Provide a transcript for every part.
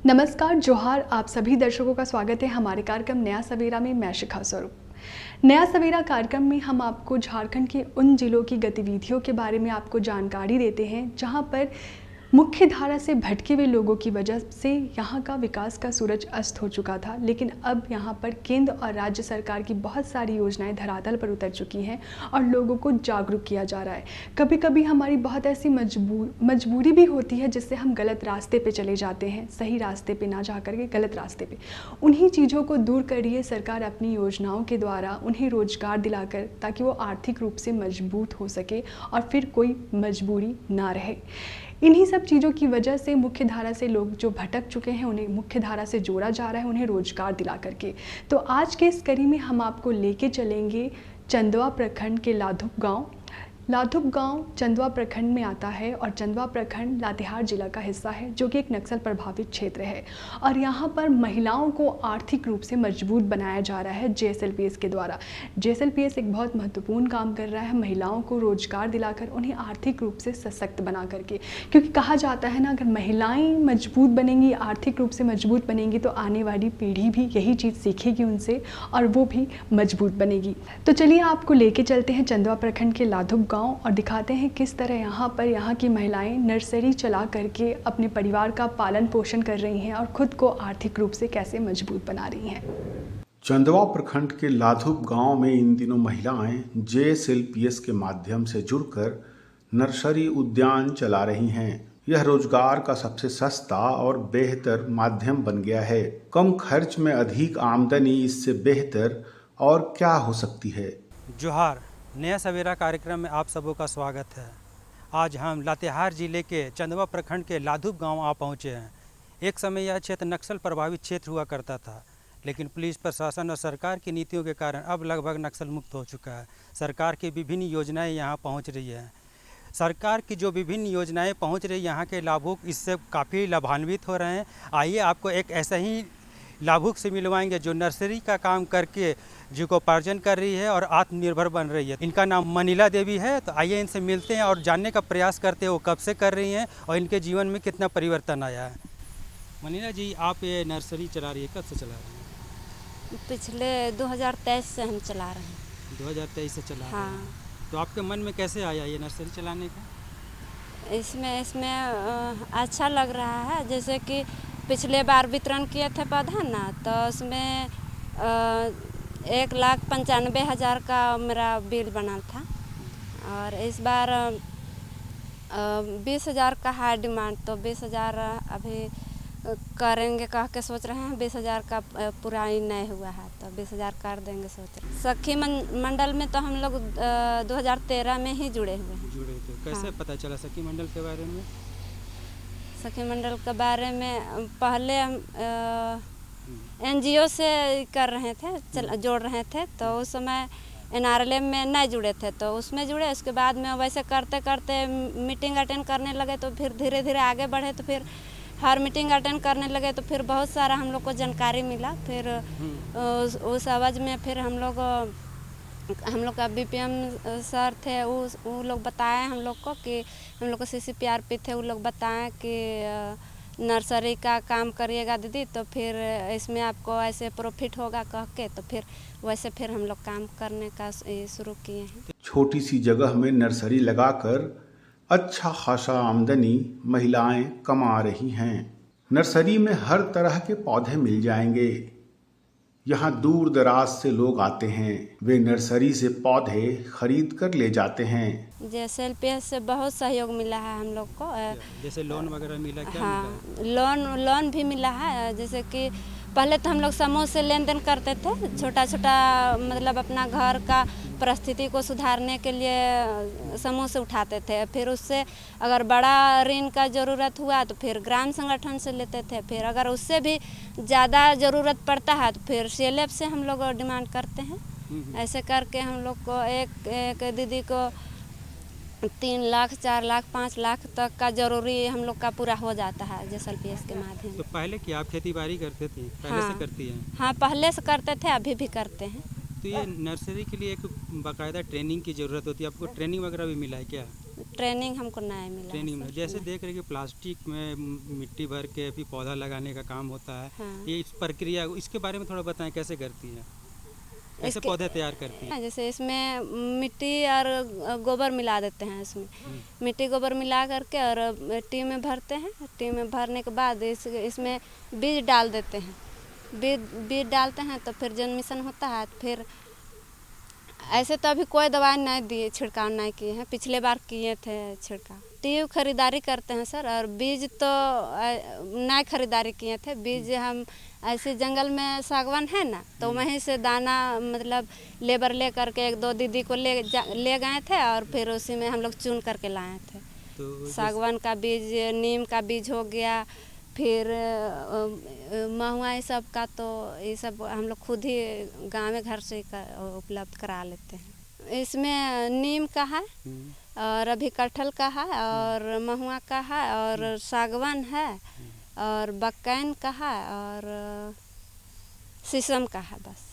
नमस्कार, जोहार। आप सभी दर्शकों का स्वागत है हमारे कार्यक्रम नया सवेरा में। मैं शिखा स्वरूप। नया सवेरा कार्यक्रम में हम आपको झारखंड के उन जिलों की गतिविधियों के बारे में आपको जानकारी देते हैं जहां पर मुख्य धारा से भटके हुए लोगों की वजह से यहां का विकास का सूरज अस्त हो चुका था, लेकिन अब यहां पर केंद्र और राज्य सरकार की बहुत सारी योजनाएं धरातल पर उतर चुकी हैं और लोगों को जागरूक किया जा रहा है। कभी कभी हमारी बहुत ऐसी मजबूरी भी होती है जिससे हम गलत रास्ते पे चले जाते हैं, सही रास्ते पे ना जा करके गलत रास्ते पे। उन्हीं चीज़ों को दूर करिए सरकार अपनी योजनाओं के द्वारा उन्हें रोजगार दिलाकर, ताकि वो आर्थिक रूप से मजबूत हो सके और फिर कोई मजबूरी ना रहे। इन्हीं सब चीज़ों की वजह से मुख्य धारा से लोग जो भटक चुके हैं उन्हें मुख्य धारा से जोड़ा जा रहा है, उन्हें रोजगार दिला करके। तो आज के इस कड़ी में हम आपको लेके चलेंगे चंदवा प्रखंड के लाधुप गांव। लाधुप गांव चंदवा प्रखंड में आता है और चंदवा प्रखंड लातेहार जिला का हिस्सा है, जो कि एक नक्सल प्रभावित क्षेत्र है। और यहाँ पर महिलाओं को आर्थिक रूप से मजबूत बनाया जा रहा है JSLPS के द्वारा। JSLPS एक बहुत महत्वपूर्ण काम कर रहा है, महिलाओं को रोजगार दिलाकर उन्हें आर्थिक रूप से सशक्त बना करके। क्योंकि कहा जाता है ना, अगर महिलाएं मजबूत बनेंगी, आर्थिक रूप से मजबूत बनेंगी, तो आने वाली पीढ़ी भी यही चीज़ सीखेगी उनसे और वो भी मजबूत बनेगी। तो चलिए आपको लेके चलते हैं चंदवा प्रखंड के लाधुप गांव और दिखाते हैं किस तरह यहाँ की महिलाएं नर्सरी चला करके अपने परिवार का पालन पोषण कर रही हैं और खुद को आर्थिक रूप से कैसे मजबूत बना रही हैं। चंदवा प्रखंड के लाधुप गांव में इन दिनों महिलाएं JSLPS के माध्यम से जुड़कर नर्सरी उद्यान चला रही हैं। यह रोजगार का सबसे सस्ता और बेहतर माध्यम बन गया है। कम खर्च में अधिक आमदनी, इससे बेहतर और क्या हो सकती है। जोहार, नया सवेरा कार्यक्रम में आप सबों का स्वागत है। आज हम लातेहार जिले के चंदवा प्रखंड के लाधुप गांव आ पहुंचे हैं। एक समय यह क्षेत्र नक्सल प्रभावित क्षेत्र हुआ करता था, लेकिन पुलिस प्रशासन और सरकार की नीतियों के कारण अब लगभग नक्सल मुक्त हो चुका है। सरकार की विभिन्न योजनाएं यहां पहुंच रही हैं। सरकार की जो विभिन्न योजनाएं पहुंच रही यहाँ के लाभुक इससे काफ़ी लाभान्वित हो रहे हैं। आइए आपको एक ऐसा ही लाभुक से मिलवाएंगे जो नर्सरी का काम करके जीविकोपार्जन कर रही है और आत्मनिर्भर बन रही है। इनका नाम मनीला देवी है। तो आइए इनसे मिलते हैं और जानने का प्रयास करते हैं वो कब से कर रही हैं और इनके जीवन में कितना परिवर्तन आया है। मनीला जी, आप ये नर्सरी चला रही है, कब से चला रही हैं? पिछले 2023 से हम चला रहे हैं। 2023 से चला रहे हाँ। हैं। तो आपके मन में कैसे आया ये नर्सरी चलाने का? इसमें अच्छा लग रहा है। जैसे कि पिछले बार वितरण किए थे पौधा ना, तो उसमें 1,95,000 का मेरा बिल बना था और इस बार 20,000 का है डिमांड। तो 20,000 अभी करेंगे कह के सोच रहे हैं। 20,000 का पूरा ही नहीं हुआ है, तो 20,000 कर देंगे सोच रहे हैं। सखी मंडल में तो हम लोग 2013 में ही जुड़े हुए हैं। जुड़े थे। कैसे हाँ। पता चला सखी मंडल के बारे में? सखी मंडल के बारे में पहले हम NGO से कर रहे थे, जोड़ रहे थे। तो उस समय NRLM में नहीं जुड़े थे, तो उसमें जुड़े। उसके बाद में वैसे करते करते मीटिंग अटेंड करने लगे, तो फिर धीरे धीरे आगे बढ़े। तो फिर हर मीटिंग अटेंड करने लगे, तो फिर बहुत सारा हम लोग को जानकारी मिला। फिर उस आवाज़ में फिर हम लोग का BPM सर थे, वो लोग बताए हम लोग को कि हम लोग को CCPRP थे, वो लोग बताएं कि नर्सरी का काम करिएगा दीदी, तो फिर इसमें आपको ऐसे प्रॉफिट होगा कह के। तो फिर वैसे फिर हम लोग काम करने का शुरू किए हैं। छोटी सी जगह में नर्सरी लगाकर अच्छा खासा आमदनी महिलाएं कमा रही हैं। नर्सरी में हर तरह के पौधे मिल जाएंगे। यहाँ दूर दराज से लोग आते हैं, वे नर्सरी से पौधे खरीद कर ले जाते हैं। JSLPS से बहुत सहयोग मिला है हम लोग को। जैसे लोन वगैरह मिला क्या? हाँ, लोन भी मिला है। जैसे कि पहले तो हम लोग समूह से लेन देन करते थे, छोटा छोटा, मतलब अपना घर का परिस्थिति को सुधारने के लिए समूह से उठाते थे। फिर उससे अगर बड़ा ऋण का ज़रूरत हुआ तो फिर ग्राम संगठन से लेते थे। फिर अगर उससे भी ज़्यादा ज़रूरत पड़ता है तो फिर CLF से हम लोग डिमांड करते हैं। ऐसे करके हम लोग को एक दीदी को 3 लाख 4 लाख 5 लाख तक का जरूरी हम लोग का पूरा हो जाता है JSLPS के माध्यम। तो पहले क्या आप खेती बाड़ी करते थे? पहले हाँ, से करती हैं? हाँ, पहले से करते थे, अभी भी करते हैं। तो ये नर्सरी के लिए एक बाकायदा ट्रेनिंग की ज़रूरत होती है, आपको ट्रेनिंग वगैरह भी मिला है क्या? ट्रेनिंग हमको नहीं मिला है ट्रेनिंग में सर। जैसे देख रहे कि प्लास्टिक में मिट्टी भर के फिर पौधा लगाने का काम होता है, हाँ। ये इस प्रक्रिया इसके बारे में थोड़ा बताएं, कैसे करती हैं, कैसे इसके- पौधे तैयार करती हैं? जैसे इसमें मिट्टी और गोबर मिला देते हैं इसमें, मिट्टी गोबर मिला करके और टी में भरते हैं। टी में भरने के बाद इसमें बीज डाल देते हैं। बीज डालते हैं तो फिर जन्मिशन होता है। फिर ऐसे तो अभी कोई दवाई नहीं दी, छिड़काव नहीं किए हैं, पिछले बार किए थे छिड़काव। टीयू खरीदारी करते हैं सर, और बीज तो नहीं खरीदारी किए थे। बीज हम ऐसे जंगल में सागवान है ना, तो वहीं से दाना मतलब लेबर ले करके एक दो दीदी को ले गए थे, और फिर उसी में हम लोग चुन करके लाए थे। तो सागवान का बीज, नीम का बीज हो गया, फिर महुआ, ये सब का तो ये सब हम लोग खुद ही गाँव में घर से उपलब्ध करा लेते हैं। इसमें नीम का है, और अभी कटहल का है, और महुआ का है, और सागवान है, और बक्कैन का है, और शीशम का है। बस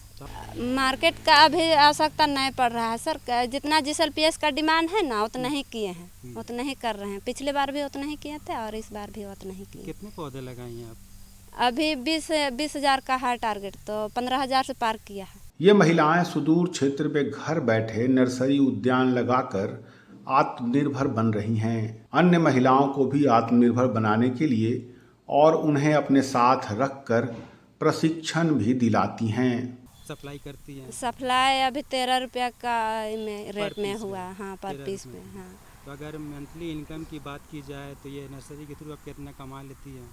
मार्केट का अभी आवश्यकता नहीं पड़ रहा है सर। जितना GSLPS का डिमांड है ना, उतना ही किए हैं, उतना ही कर रहे हैं। पिछले बार भी उतना ही किए थे, और इस बार भी उतना ही किए। कितने पौधे लगाए हैं आप? अभी 20,000 का है टारगेट, तो 15,000 से पार किया है। ये महिलाएं सुदूर क्षेत्र में घर बैठे नर्सरी उद्यान लगाकर आत्मनिर्भर बन रही हैं। अन्य महिलाओं को भी आत्मनिर्भर बनाने के लिए और उन्हें अपने साथ रखकर प्रशिक्षण भी दिलाती हैं। सप्लाई करती हैं? सप्लाई अभी 13 रुपया का रेट में पीस हुआ, हाँ, पर 13 पीस रुपये। में। हाँ, तो अगर मंथली इनकम की बात की जाए तो ये नर्सरी के थ्रू आप कितना कमा लेती हैं?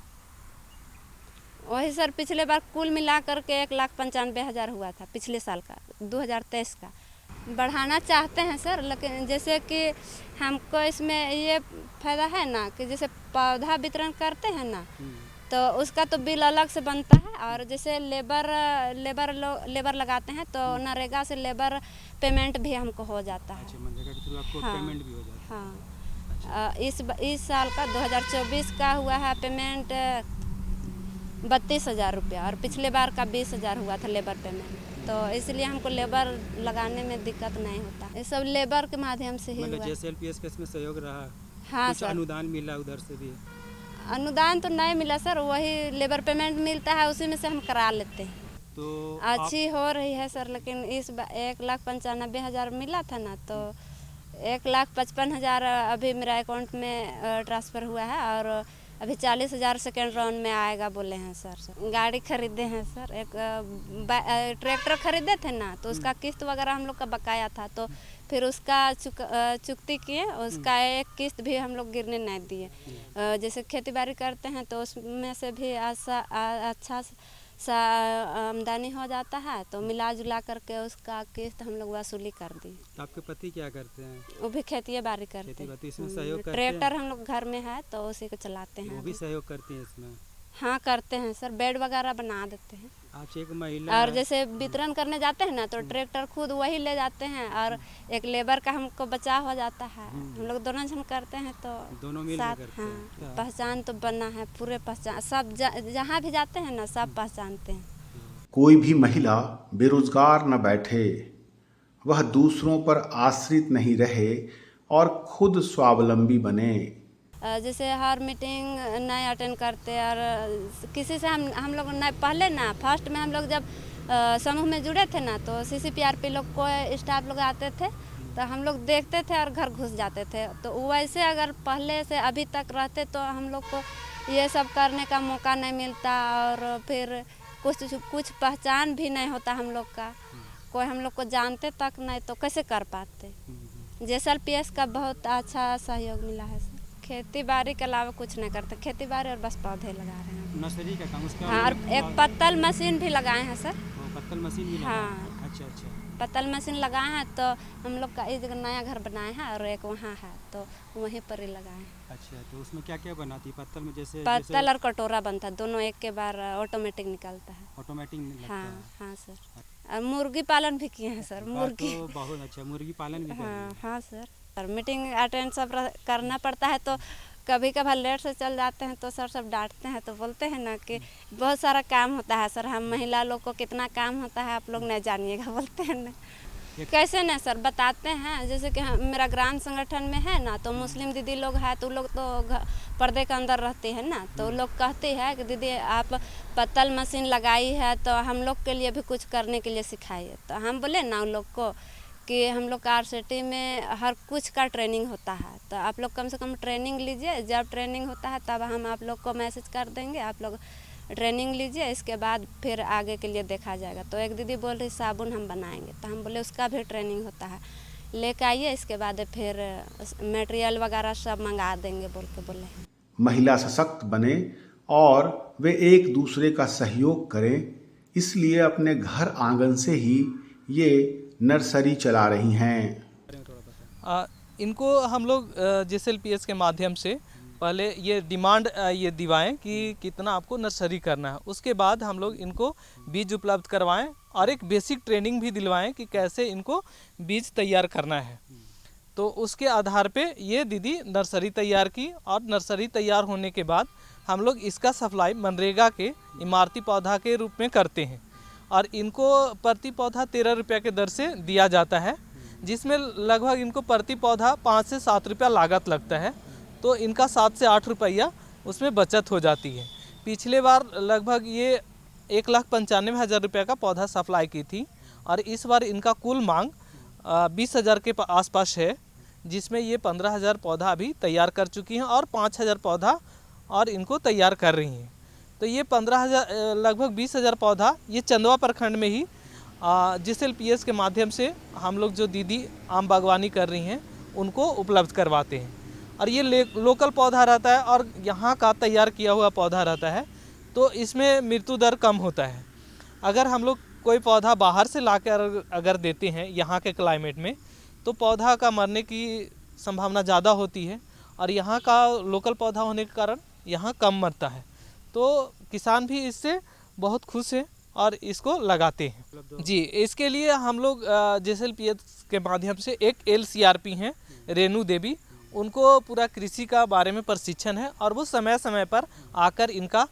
वही सर, पिछले बार कुल मिला करके 1,95,000 हुआ था, पिछले साल का, 2023 का। बढ़ाना चाहते हैं सर, लेकिन जैसे कि हमको इसमें ये फायदा है ना कि जैसे पौधा वितरण करते हैं ना, तो उसका तो बिल अलग से बनता है। और जैसे लेबर लगाते हैं तो नरेगा से लेबर पेमेंट भी हमको हो जाता है। अच्छा, मनरेगा के थ्रू आपको हाँ, पेमेंट भी हो जाता है? हाँ। इस साल का 2024 का हुआ है पेमेंट 32,000 रुपया, और पिछले बार का 20,000 हुआ था लेबर पेमेंट। तो इसलिए हमको लेबर लगाने में दिक्कत नहीं होता। ये सब लेबर के माध्यम से ही मतलब हुआ। GSLPS का इसमें सहयोग रहा? हाँ कुछ सर, अनुदान मिला उधर से भी? अनुदान तो नहीं मिला सर, वही लेबर पेमेंट मिलता है, उसी में से हम करा लेते हैं। तो अच्छी हो रही है सर, लेकिन इस 1,95,000 मिला था ना, तो 1,55,000 अभी मेरा अकाउंट में ट्रांसफ़र हुआ है, और अभी 40,000 सेकेंड राउंड में आएगा बोले हैं सर। गाड़ी खरीदे हैं सर, एक ट्रैक्टर खरीदे थे ना, तो उसका किस्त वगैरह हम लोग का बकाया था, तो फिर उसका चुकती किए। उसका एक किस्त भी हम लोग गिरने नहीं दिए। जैसे खेती बाड़ी करते हैं तो उसमें से भी अच्छा सा आमदनी हो जाता है, तो मिला जुला करके उसका किस्त हम लोग वसूली कर दी। तो आपके पति क्या करते हैं? वो भी खेती बाड़ी करते खेती बाड़ी हैं। इसमें सहयोग करते हैं? ट्रैक्टर हम लोग घर में है, तो उसी को चलाते हैं। वो भी सहयोग करती हैं इसमें? हाँ, करते हैं सर, बेड वगैरह बना देते हैं। आज एक महिला और जैसे वितरण करने जाते हैं ना, तो ट्रैक्टर खुद वही ले जाते हैं, और एक लेबर का हमको बचाव हो जाता है। हम लोग दोनों जन करते हैं, तो दोनों मिल साथ, करते हाँ, हैं। पहचान तो बना है, पूरे पहचान, सब जहाँ भी जाते हैं ना, सब पहचानते हैं। कोई भी महिला बेरोजगार न बैठे, वह दूसरों पर आश्रित नहीं रहे और खुद स्वावलंबी बने। जैसे हर मीटिंग नहीं अटेंड करते, और किसी से हम लोग नहीं, पहले ना फर्स्ट में हम लोग जब समूह में जुड़े थे ना, तो CCPRP लोग को स्टाफ लोग आते थे, तो हम लोग देखते थे और घर घुस जाते थे। तो वैसे अगर पहले से अभी तक रहते तो हम लोग को ये सब करने का मौका नहीं मिलता, और फिर कुछ पहचान भी नहीं होता हम लोग का, कोई हम लोग को जानते तक नहीं, तो कैसे कर पाते। GSLPS का बहुत अच्छा सहयोग मिला है सर। खेती बाड़ी के अलावा कुछ नहीं करते, खेती बाड़ी और बस पौधे लगा रहे हैं। नर्सरी का काम उसका? हाँ, और एक पत्तल मशीन भी लगाए हैं सर। पत्तल मशीन भी हाँ। लगाए? अच्छा अच्छा। पत्तल मशीन लगाए हैं, तो हम लोग का इस जगह नया घर बनाए हैं, और एक वहाँ है, तो वहीं पर ही लगाए हैं। अच्छा, तो उसमें क्या क्या बनाती है पत्तल में? जैसे पत्तल और कटोरा बनता है, दोनों एक के बार ऑटोमेटिक निकलता है। ऑटोमेटिक लगता हाँ है? हाँ सर। और मुर्गी पालन भी किए हैं सर, मुर्गी। तो बहुत अच्छा, मुर्गी पालन भी कर रही हाँ हैं। हाँ सर, मीटिंग अटेंड सब करना पड़ता है, तो कभी कभार लेट से चल जाते हैं, तो सर सब डांटते हैं, तो बोलते हैं ना कि बहुत सारा काम होता है सर, हम महिला लोग को कितना काम होता है आप लोग नहीं जानिएगा, बोलते हैं ना। कैसे नहीं सर, बताते हैं। जैसे कि मेरा ग्राम संगठन में है ना, तो मुस्लिम दीदी लोग हैं, तो लोग तो पर्दे के अंदर रहती है ना, तो लोग कहती है कि दीदी आप पत्तल मशीन लगाई है तो हम लोग के लिए भी कुछ करने के लिए सिखाइए। तो हम बोले ना उन लोग को कि हम लोग का RCT में हर कुछ का ट्रेनिंग होता है, तो आप लोग कम से कम ट्रेनिंग लीजिए। जब ट्रेनिंग होता है तब हम आप लोग को मैसेज कर देंगे, आप लोग ट्रेनिंग लीजिए, इसके बाद फिर आगे के लिए देखा जाएगा। तो एक दीदी बोल रही साबुन हम बनाएंगे, तो हम बोले उसका भी ट्रेनिंग होता है, लेके आइए, इसके बाद फिर मटेरियल वगैरह सब मंगा देंगे बोल के बोले। महिला सशक्त बने और वे एक दूसरे का सहयोग करें, इसलिए अपने घर आंगन से ही ये नर्सरी चला रही हैं। इनको हम लोग JSLPS के माध्यम से पहले ये डिमांड ये दिवाएं कि कितना आपको नर्सरी करना है, उसके बाद हम लोग इनको बीज उपलब्ध करवाएं और एक बेसिक ट्रेनिंग भी दिलवाएं कि कैसे इनको बीज तैयार करना है। तो उसके आधार पे ये दीदी नर्सरी तैयार की और नर्सरी तैयार होने के बाद हम लोग इसका सप्लाई मनरेगा के इमारती पौधा के रूप में करते हैं और इनको प्रति पौधा 13 रुपये के दर से दिया जाता है, जिसमें लगभग इनको प्रति पौधा 5 से 7 रुपया लागत लगता है। तो इनका 7 से 8 रुपया उसमें बचत हो जाती है। पिछले बार लगभग ये 1,95,000 रुपये का पौधा सप्लाई की थी और इस बार इनका कुल मांग 20,000 के आसपास है, जिसमें ये 15,000 पौधा अभी तैयार कर चुकी हैं और 5,000 पौधा और इनको तैयार कर रही हैं। तो ये 15,000 लगभग 20,000 पौधा ये चंदवा प्रखंड में ही JSLPS के माध्यम से हम लोग जो दीदी आम बागवानी कर रही हैं उनको उपलब्ध करवाते हैं। और ये लोकल पौधा रहता है और यहाँ का तैयार किया हुआ पौधा रहता है, तो इसमें मृत्यु दर कम होता है। अगर हम लोग कोई पौधा बाहर से लाकर अगर देते हैं यहाँ के क्लाइमेट में, तो पौधा का मरने की संभावना ज़्यादा होती है और यहाँ का लोकल पौधा होने के कारण यहाँ कम मरता है। तो किसान भी इससे बहुत खुश हैं और इसको लगाते हैं। जी, इसके लिए हम लोग JSLPS के माध्यम से एक LCRP हैं रेणु देवी, उनको पूरा कृषि का बारे में प्रशिक्षण है और वो समय समय पर आकर इनका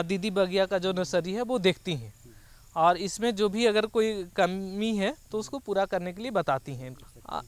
दीदी बगिया का जो नर्सरी है वो देखती हैं और इसमें जो भी अगर कोई कमी है तो उसको पूरा करने के लिए बताती हैं।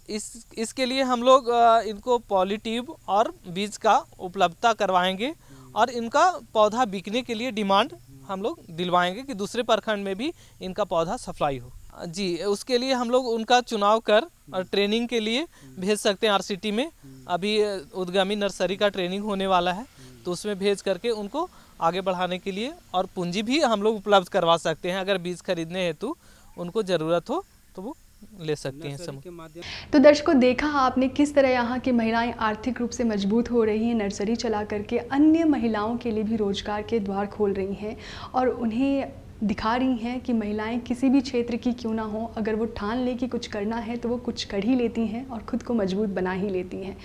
इसके लिए हम लोग इनको पॉलीट्यूब और बीज का उपलब्धता करवाएंगे और इनका पौधा बिकने के लिए डिमांड हम लोग दिलवाएंगे कि दूसरे प्रखंड में भी इनका पौधा सप्लाई हो। जी, उसके लिए हम लोग उनका चुनाव कर और ट्रेनिंग के लिए भेज सकते हैं। RCT में अभी उद्यमी नर्सरी का ट्रेनिंग होने वाला है, तो उसमें भेज करके उनको आगे बढ़ाने के लिए और पूंजी भी हम लोग उपलब्ध करवा सकते हैं। अगर बीज खरीदने हेतु उनको ज़रूरत हो तो वो ले सकते हैं समूह। तो दर्शकों, देखा आपने किस तरह यहाँ की महिलाएं आर्थिक रूप से मजबूत हो रही हैं, नर्सरी चला करके अन्य महिलाओं के लिए भी रोजगार के द्वार खोल रही हैं और उन्हें दिखा रही हैं कि महिलाएं किसी भी क्षेत्र की क्यों ना हो, अगर वो ठान ले कि कुछ करना है तो वो कुछ कर ही लेती हैं और ख़ुद को मजबूत बना ही लेती हैं।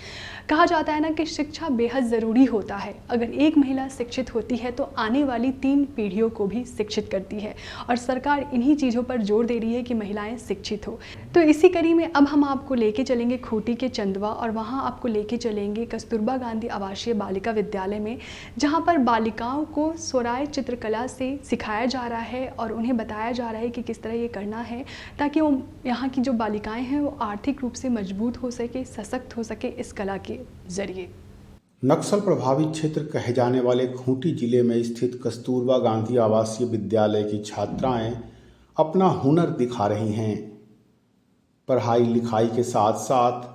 कहा जाता है ना कि शिक्षा बेहद ज़रूरी होता है। अगर एक महिला शिक्षित होती है तो आने वाली 3 पीढ़ियों को भी शिक्षित करती है और सरकार इन्हीं चीज़ों पर जोर दे रही है कि महिलाएं शिक्षित हो। तो इसी कड़ी में अब हम आपको लेके चलेंगे खूंटी के चंदवा और वहाँ आपको लेके चलेंगे कस्तूरबा गांधी आवासीय बालिका विद्यालय में, जहाँ पर बालिकाओं को स्वराय चित्रकला से सिखाया जा रहा है और उन्हें बताया जा रहा है कि किस तरह ये करना है ताकि वो यहाँ की जो बालिकाएं हैं वो आर्थिक रूप से मजबूत हो सके, सशक्त हो सके इस कला के जरिए। नक्सल प्रभावित क्षेत्र कहे जाने वाले खूंटी जिले में स्थित कस्तूरबा गांधी आवासीय विद्यालय की छात्राएं अपना हुनर दिखा रही हैं। पढ़ाई लिखाई के साथ साथ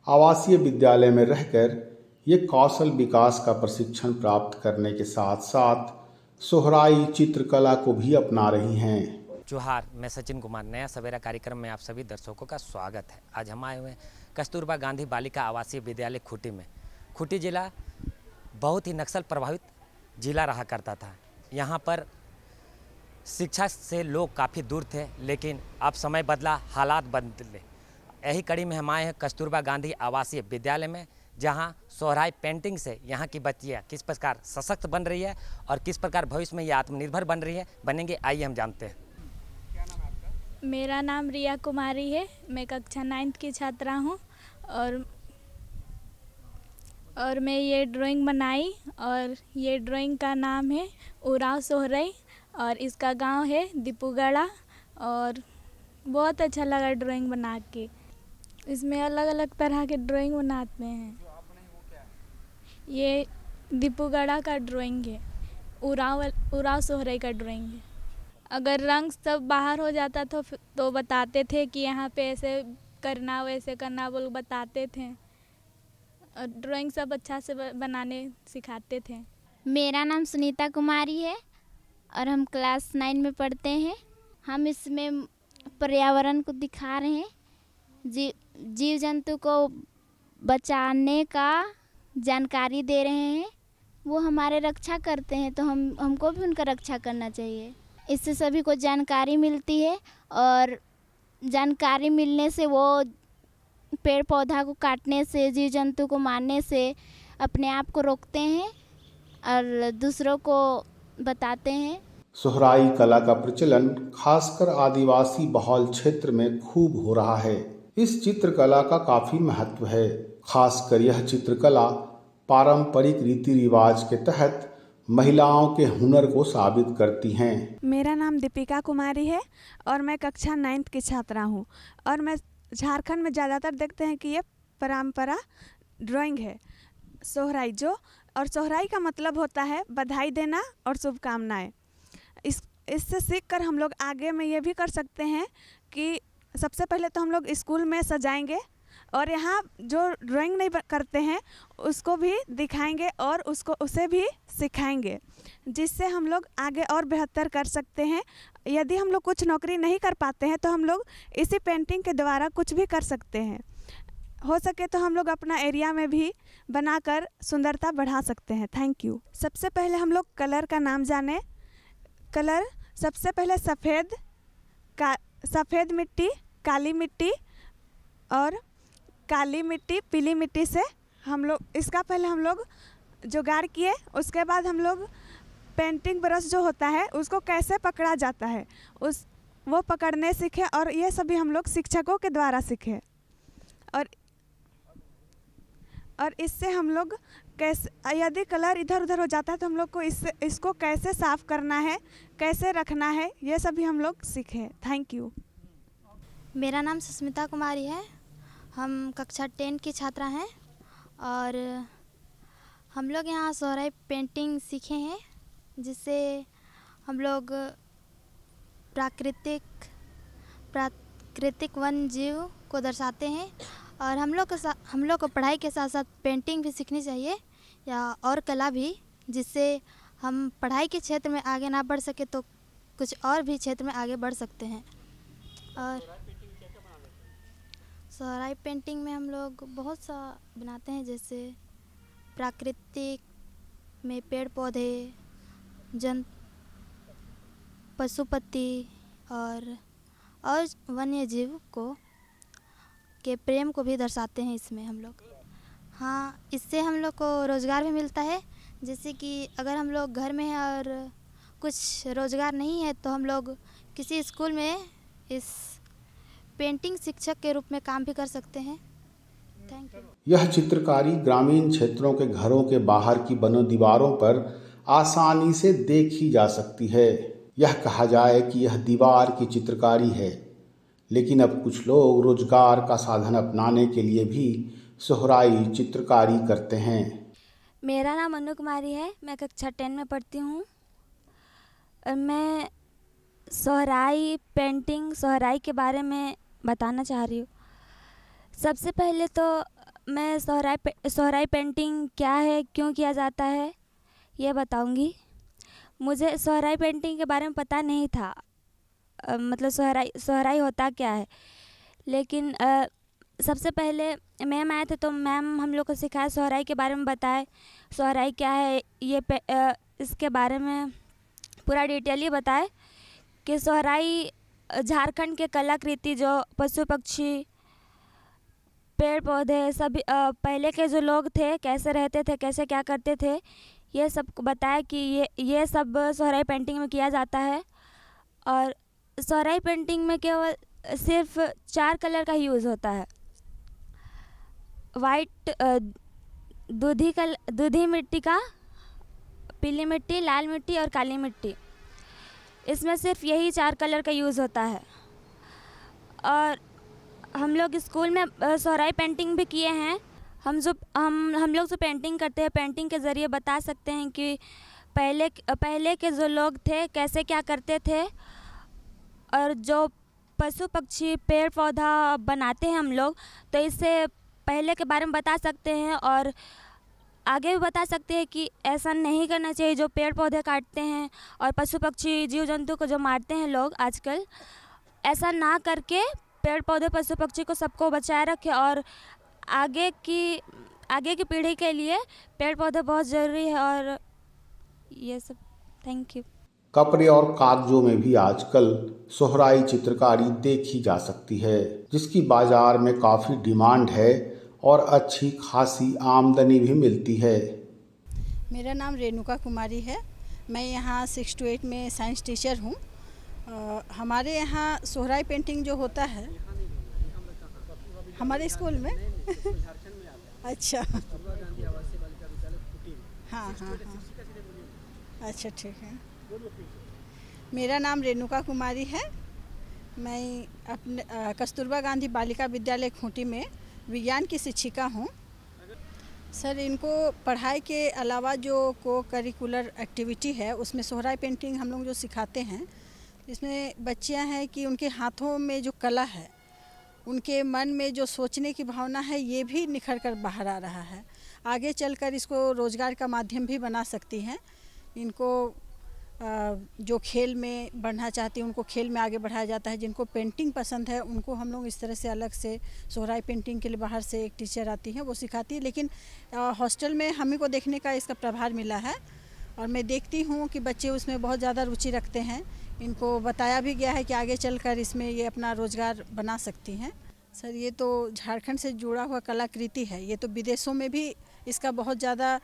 आवासीय विद्यालय में रहकर ये कौशल विकास का प्रशिक्षण प्राप्त करने के साथ साथ सोहराई चित्रकला को भी अपना रही हैं। जोहार, मैं सचिन कुमार, नया सवेरा कार्यक्रम में आप सभी दर्शकों का स्वागत है। आज हम आए हुए हैं कस्तूरबा गांधी बालिका आवासीय विद्यालय खूंटी में। खूंटी जिला बहुत ही नक्सल प्रभावित जिला रहा करता था। यहाँ पर शिक्षा से लोग काफ़ी दूर थे, लेकिन अब समय बदला, हालात बदले। यही कड़ी में हम आए हैं कस्तूरबा गांधी आवासीय विद्यालय में, जहाँ सोहराई पेंटिंग से यहाँ की बच्चियाँ किस प्रकार सशक्त बन रही है और किस प्रकार भविष्य में ये आत्मनिर्भर बन रही है, बनेंगे। आइए हम जानते हैं। मेरा नाम रिया कुमारी है, मैं कक्षा 9th की छात्रा हूँ और मैं ये ड्राइंग बनाई और ये ड्राइंग का नाम है उराव सोहराई और इसका गांव है दीपूगढ़ा और बहुत अच्छा लगा ड्राइंग बना के। इसमें अलग अलग तरह के ड्राइंग बनाते हैं। ये दीपूगढ़ा का ड्राइंग है, उराव सोहराई का ड्राइंग है। अगर रंग सब बाहर हो जाता तो बताते थे कि यहाँ पे ऐसे करना वैसे करना, वो लोग बताते थे। और ड्राइंग सब अच्छा से बनाने सिखाते थे। मेरा नाम सुनीता कुमारी है और हम क्लास 9 में पढ़ते हैं। हम इसमें पर्यावरण को दिखा रहे हैं, जीव जंतु को बचाने का जानकारी दे रहे हैं। वो हमारे रक्षा करते हैं तो हमको भी उनका रक्षा करना चाहिए। इससे सभी को जानकारी मिलती है और जानकारी मिलने से वो पेड़ पौधा को काटने से, जीव जंतु को मारने से अपने आप को रोकते हैं और दूसरों को बताते हैं। सोहराई कला का प्रचलन खासकर आदिवासी बहुल क्षेत्र में खूब हो रहा है। इस चित्रकला का काफी महत्व है। खासकर यह चित्रकला पारंपरिक रीति रिवाज के तहत महिलाओं के हुनर को साबित करती हैं। मेरा नाम दीपिका कुमारी है और मैं कक्षा 9 की छात्रा हूँ। और मैं झारखंड में ज़्यादातर देखते हैं कि ये परंपरा ड्राइंग है, सोहराई और सोहराई का मतलब होता है बधाई देना और शुभकामनाएं। इससे सीख कर हम लोग आगे में ये भी कर सकते हैं कि सबसे पहले तो हम लोग स्कूल में सजाएंगे और यहाँ जो ड्राइंग नहीं करते हैं उसको भी दिखाएंगे और उसे भी सिखाएंगे, जिससे हम लोग आगे और बेहतर कर सकते हैं। यदि हम लोग कुछ नौकरी नहीं कर पाते हैं तो हम लोग इसी पेंटिंग के द्वारा कुछ भी कर सकते हैं। हो सके तो हम लोग अपना एरिया में भी बनाकर सुंदरता बढ़ा सकते हैं। Thank you. सबसे पहले हम लोग कलर का नाम जाने। कलर सबसे पहले सफ़ेद मिट्टी, काली मिट्टी और काली मिट्टी, पीली मिट्टी से हम लोग इसका पहले हम लोग जुगाड़ किए। उसके बाद हम लोग पेंटिंग ब्रश जो होता है उसको कैसे पकड़ा जाता है वो पकड़ने सीखे और ये सभी हम लोग शिक्षकों के द्वारा सीखे। और इससे हम लोग कैसे, यदि कलर इधर उधर हो जाता है तो हम लोग को इसको कैसे साफ़ करना है, कैसे रखना है, ये सभी हम लोग सीखे। Thank you. मेरा नाम सुस्मिता कुमारी है। हम कक्षा 10 की छात्रा हैं और हम लोग यहाँ सोहराई पेंटिंग सीखे हैं, जिससे हम लोग प्राकृतिक वन जीव को दर्शाते हैं। और हम लोग को पढ़ाई के साथ साथ पेंटिंग भी सीखनी चाहिए या और कला भी, जिससे हम पढ़ाई के क्षेत्र में आगे ना बढ़ सके तो कुछ और भी क्षेत्र में आगे बढ़ सकते हैं। और सोहराई पेंटिंग में हम लोग बहुत सा बनाते हैं, जैसे प्राकृतिक में पेड़ पौधे, पशुपति और वन्य जीव के प्रेम को भी दर्शाते हैं इसमें हम लोग। हाँ, इससे हम लोग को रोज़गार भी मिलता है। जैसे कि अगर हम लोग घर में हैं और कुछ रोज़गार नहीं है तो हम लोग किसी स्कूल में इस पेंटिंग शिक्षक के रूप में काम भी कर सकते हैं। Thank you. यह चित्रकारी ग्रामीण क्षेत्रों के घरों के बाहर की बनो दीवारों पर आसानी से देखी जा सकती है। यह कहा जाए कि यह दीवार की चित्रकारी है, लेकिन अब कुछ लोग रोजगार का साधन अपनाने के लिए भी सोहराई चित्रकारी करते हैं। मेरा नाम अनु कुमारी है। मैं कक्षा 10 में पढ़ती हूँ। मैं सोहराई पेंटिंग, सोहराई के बारे में बताना चाह रही हूँ। सबसे पहले तो मैं सोहराई पेंटिंग क्या है, क्यों किया जाता है, ये बताऊँगी। मुझे सोहराई पेंटिंग के बारे में पता नहीं था, मतलब सोहराई होता क्या है। लेकिन सबसे पहले मैम आए थे तो मैम हम लोग को सिखाया, सोहराई के बारे में बताए, सोहराई क्या है इसके बारे में पूरा डिटेली बताए कि सोहराई झारखंड के कलाकृति, जो पशु पक्षी, पेड़ पौधे, सभी पहले के जो लोग थे कैसे रहते थे, कैसे क्या करते थे, ये सब बताया कि ये सब सोहराई पेंटिंग में किया जाता है। और सोहराई पेंटिंग में केवल सिर्फ 4 कलर का यूज़ होता है। वाइट, दूधी मिट्टी का, पीली मिट्टी, लाल मिट्टी और काली मिट्टी। इसमें सिर्फ यही 4 कलर का यूज़ होता है। और हम लोग स्कूल में सोहराई पेंटिंग भी किए हैं। हम लोग जो पेंटिंग करते हैं, पेंटिंग के ज़रिए बता सकते हैं कि पहले के जो लोग थे कैसे क्या करते थे, और जो पशु पक्षी पेड़ पौधा बनाते हैं हम लोग, तो इससे पहले के बारे में बता सकते हैं और आगे भी बता सकते हैं कि ऐसा नहीं करना चाहिए। जो पेड़ पौधे काटते हैं और पशु पक्षी जीव जंतु को जो मारते हैं लोग आजकल, ऐसा ना करके पेड़ पौधे पशु पक्षी को सबको बचाए रखे, और आगे की पीढ़ी के लिए पेड़ पौधे बहुत ज़रूरी है। और ये सब, थैंक यू। कपड़े और कागजों में भी आजकल सोहराई चित्रकारी देखी जा सकती है, जिसकी बाजार में काफ़ी डिमांड है और अच्छी खासी आमदनी भी मिलती है। मेरा नाम रेणुका कुमारी है। मैं यहाँ 6 to 8 में साइंस टीचर हूँ। हमारे यहाँ सोहराई पेंटिंग जो होता है हमारे स्कूल में अच्छा हाँ, अच्छा ठीक है। मेरा नाम रेणुका कुमारी है। मैं अपने कस्तूरबा गांधी बालिका विद्यालय खूंटी में विज्ञान की शिक्षिका हूँ। सर, इनको पढ़ाई के अलावा जो को करिकुलर एक्टिविटी है उसमें सोहराई पेंटिंग हम लोग जो सिखाते हैं, इसमें बच्चियाँ हैं कि उनके हाथों में जो कला है, उनके मन में जो सोचने की भावना है, ये भी निखर कर बाहर आ रहा है। आगे चलकर इसको रोज़गार का माध्यम भी बना सकती हैं। इनको जो खेल में बढ़ना चाहती हैं उनको खेल में आगे बढ़ाया जाता है। जिनको पेंटिंग पसंद है उनको हम लोग इस तरह से अलग से सोहराई पेंटिंग के लिए बाहर से एक टीचर आती है, वो सिखाती है। लेकिन हॉस्टल में हम ही को देखने का इसका प्रभार मिला है और मैं देखती हूँ कि बच्चे उसमें बहुत ज़्यादा रुचि रखते हैं। इनको बताया भी गया है कि आगे चलकर इसमें ये अपना रोज़गार बना सकती हैं। सर, ये तो झारखंड से जुड़ा हुआ कलाकृति है। ये तो विदेशों में भी इसका बहुत ज़्यादा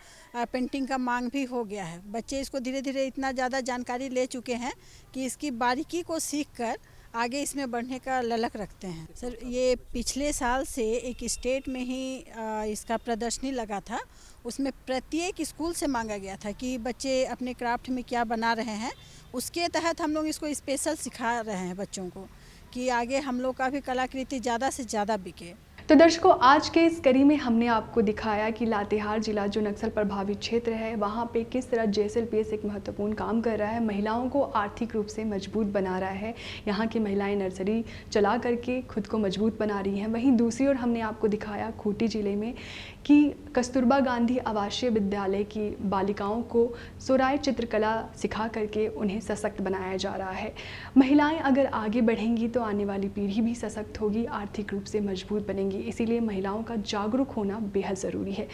पेंटिंग का मांग भी हो गया है। बच्चे इसको धीरे धीरे इतना ज़्यादा जानकारी ले चुके हैं कि इसकी बारीकी को सीखकर आगे इसमें बढ़ने का ललक रखते हैं। सर, ये पिछले साल से एक स्टेट में ही इसका प्रदर्शनी लगा था। उसमें प्रत्येक स्कूल से मांगा गया था कि बच्चे अपने क्राफ्ट में क्या बना रहे हैं। उसके तहत हम लोग इसको स्पेशल सिखा रहे हैं बच्चों को कि आगे हम लोग का भी कलाकृति ज़्यादा से ज़्यादा बिके। तो दर्शकों, आज के इस कड़ी में हमने आपको दिखाया कि लातेहार जिला जो नक्सल प्रभावित क्षेत्र है, वहाँ पे किस तरह JSLPS एक महत्वपूर्ण काम कर रहा है, महिलाओं को आर्थिक रूप से मजबूत बना रहा है। यहाँ की महिलाएं नर्सरी चला करके खुद को मजबूत बना रही हैं। वहीं दूसरी ओर हमने आपको दिखाया खूंटी जिले में कि कस्तूरबा गांधी आवासीय विद्यालय की बालिकाओं को सोहराई चित्रकला सिखा करके उन्हें सशक्त बनाया जा रहा है। महिलाएं अगर आगे बढ़ेंगी तो आने वाली पीढ़ी भी सशक्त होगी, आर्थिक रूप से मजबूत बनेंगी। इसीलिए महिलाओं का जागरूक होना बेहद ज़रूरी है।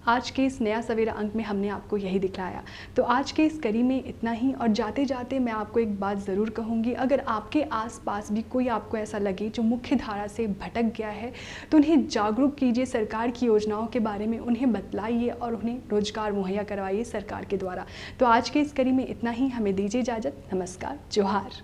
आज के इस नया सवेरा अंक में हमने आपको यही दिखलाया। तो आज के इस कड़ी में इतना ही, और जाते जाते मैं आपको एक बात ज़रूर कहूँगी, अगर आपके आसपास भी कोई आपको ऐसा लगे जो मुख्य धारा से भटक गया है तो उन्हें जागरूक कीजिए, सरकार की योजनाओं के बारे में उन्हें बतलाइए और उन्हें रोजगार मुहैया करवाइए सरकार के द्वारा। तो आज के इस कड़ी में इतना ही, हमें दीजिए इजाज़त। नमस्कार, जोहार।